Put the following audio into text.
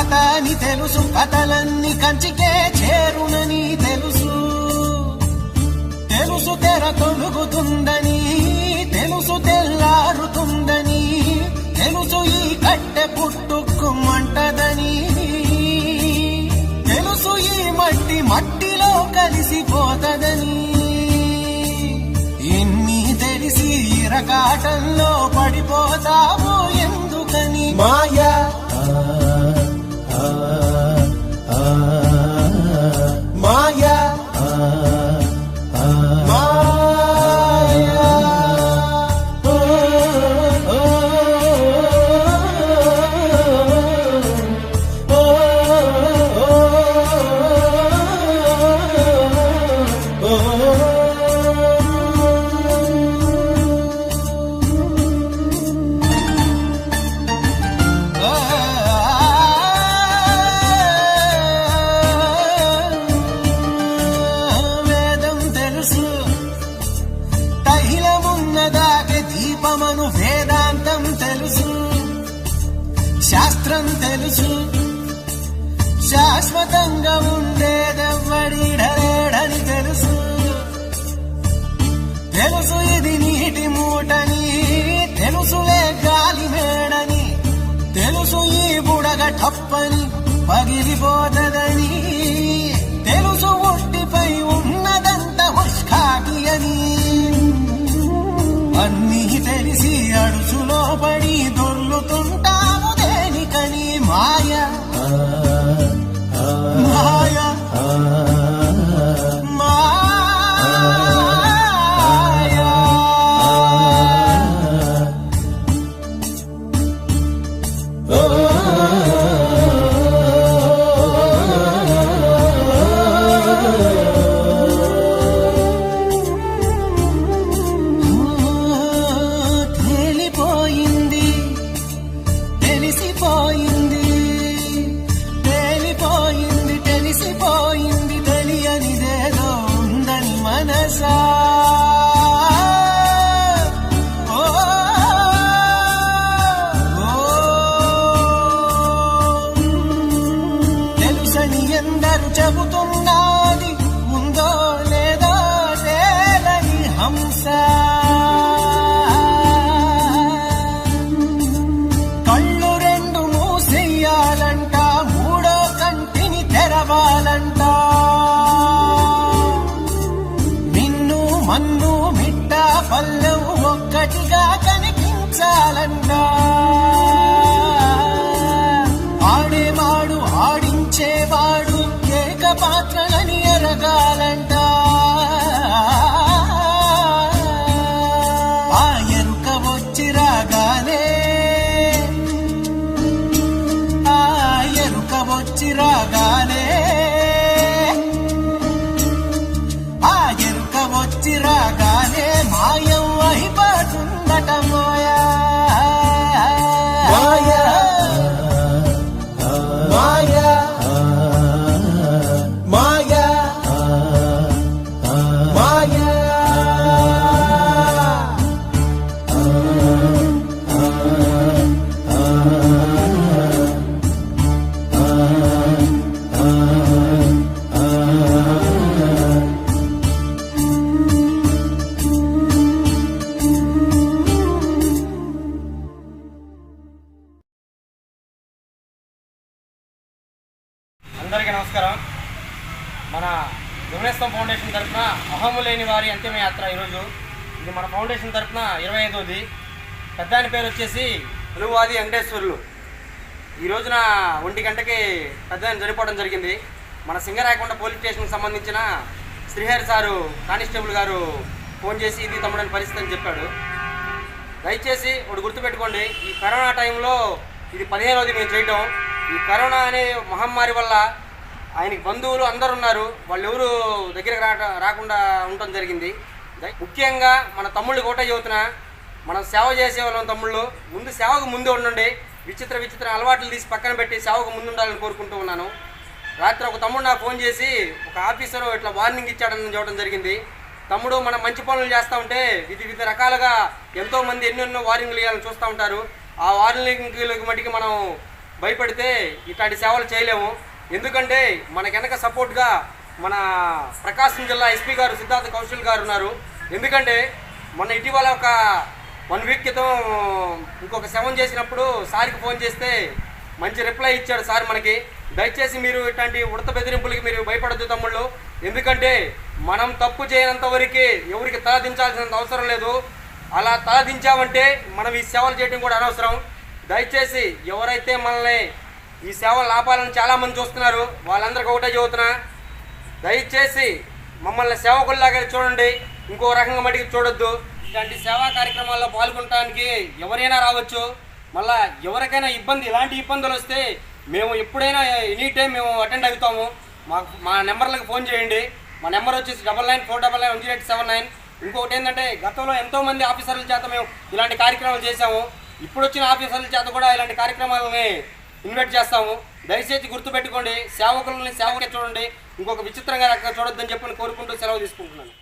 కథ అని తెలుసు, కథలన్నీ కంచికే చేరునని తెలుసు. తెలుసు తెర తొలుగుతుందని, తెలుసు తెల్లారుతుందని, తెలుసు ఈ కట్టె పుట్టుకుమంటదని, తెలుసు ఈ మట్టి మట్టిలో కలిసిపోతదని. ఇన్ని తెలిసి ఇరకాటంలో పడిపోతావు ఎందుకని? మాయా మాయా దీపమను వేదాంతం తెలుసు, శాస్త్రం తెలుసు, శాశ్వతంగా ఉండేదెవ్వడిడలేడని తెలుసు. తెలుసు ఇది నీటి మూటని, తెలుసులే గాలి మేడని, తెలుసు ఈ బుడగ టప్పని పగిలిపోతదని, తెలుసు ఒట్టిపై ఉన్నదంత ఉష్కాకి అని. అన్నీ తెలిసి అడుసులో పడి దొర్లుతుంటాము దేనికని? మాయా మాయా మాయా. తెలుసని ఎందరు చెబుతున్నది, ఉందో లేదో తేలని హంస. కళ్ళు రెండు మూసెయ్యాలంట, మూడో కంటిని తెరవాలంట. మిన్ను మన్ను మిట్ట పల్లెం ఒక్కటిగా కనిపించాలంట. ఆడేవాడు ఆడించేవాడు ఏకపాత్రలని ఎరగాలంట. ఆ ఎరుక వచ్చి రాగానే, ఆ ఎరుక వచ్చి రాగానే, ఆ ఎరుక వచ్చి రాగానే మాయం అయిపోతుందట మాయా మాయా మాయా మాయా మాయా. అందరికీ నమస్కారం. మన యువనేస్తం ఫౌండేషన్ తరఫున అహము లేని వారి అంతిమ యాత్ర ఈరోజు. ఇది మన ఫౌండేషన్ తరఫున 25వది. పెద్ద ఆయన పేరు వచ్చేసి అనువాది వెంకటేశ్వర్లు. ఈ రోజున 1 గంటకి పెద్ద ఆయన చనిపోవడం జరిగింది. మన సింగరాయకొండ పోలీస్ స్టేషన్కి సంబంధించిన శ్రీహరి సారు కానిస్టేబుల్ గారు ఫోన్ చేసి ఇది తమ్ముడని పరిస్థితి అని చెప్పాడు. దయచేసి ఒకటి గుర్తుపెట్టుకోండి, ఈ కరోనా టైంలో ఇది 15వది మేము చేయటం. ఈ కరోనా అనే మహమ్మారి వల్ల ఆయనకి బంధువులు అందరు ఉన్నారు, వాళ్ళు ఎవరు దగ్గరికి రాకుండా ఉండటం జరిగింది. ముఖ్యంగా మన తమ్ముళ్ళకి ఒకటే చెబుతున్నా, మనం సేవ చేసేవాళ్ళం తమ్ముళ్ళు, ముందు సేవకు ముందు ఉండండి. విచిత్ర అలవాట్లు తీసి పక్కన పెట్టి సేవకు ముందు ఉండాలని కోరుకుంటూ ఉన్నాను. రాత్రి ఒక తమ్ముడు నాకు ఫోన్ చేసి ఒక ఆఫీసరు ఇట్లా వార్నింగ్ ఇచ్చాడని చెప్పడం జరిగింది. తమ్ముడు మనం మంచి పనులు చేస్తూ ఉంటే వివిధ రకాలుగా ఎంతోమంది ఎన్నెన్నో వార్నింగ్లు ఇవ్వాలని చూస్తూ ఉంటారు. ఆ వార్నింగ్లకి మటుకు మనం భయపడితే ఇట్లాంటి సేవలు చేయలేము. ఎందుకంటే మనకు వెనక సపోర్ట్గా మన ప్రకాశం జిల్లా ఎస్పీ గారు సిద్ధార్థ కౌశల్ గారు ఉన్నారు. ఎందుకంటే మొన్న ఇటీవల ఒక 1 వీక్ క్రితం ఇంకొక 7 చేసినప్పుడు సార్కి ఫోన్ చేస్తే మంచి రిప్లై ఇచ్చాడు సార్ మనకి. దయచేసి మీరు ఇట్లాంటి ఉడత బెదిరింపులకి మీరు భయపడద్దు తమ్ముళ్ళు. ఎందుకంటే మనం తప్పు చేయనంత వరకు ఎవరికి తలదించాల్సినంత అవసరం లేదు. అలా తలదించామంటే మనం ఈ సేవలు చేయడం కూడా అనవసరం. దయచేసి ఎవరైతే మనల్ని ఈ సేవలు ఆపాలని చాలామంది చూస్తున్నారు, వాళ్ళందరికీ ఒకటే చెబుతున్నా, దయచేసి మమ్మల్ని సేవకుల్లాగా చూడండి, ఇంకో రకంగా మటుకు చూడొద్దు. ఇలాంటి సేవా కార్యక్రమాల్లో పాల్గొనడానికి ఎవరైనా రావచ్చు. మళ్ళీ ఎవరికైనా ఇలాంటి ఇబ్బందులు వస్తే మేము ఎప్పుడైనా ఎనీ టైం మేము అటెండ్ అవుతాము. మా నెంబర్లకు ఫోన్ చేయండి. మా నెంబర్ వచ్చేసి 9994991879. ఇంకొకటి ఏంటంటే గతంలో ఎంతోమంది ఆఫీసర్ల చేత మేము ఇలాంటి కార్యక్రమాలు చేశాము. ఇప్పుడు వచ్చిన ఆఫీసర్ల చేత కూడా ఇలాంటి కార్యక్రమాలని ఇన్వైట్ చేస్తాము. దయచేసి గుర్తుపెట్టుకోండి, సేవకులని సేవకే చూడండి, ఇంకొక విచిత్రంగా చూడొద్దని చెప్పి కోరుకుంటూ సెలవు తీసుకుంటున్నాను.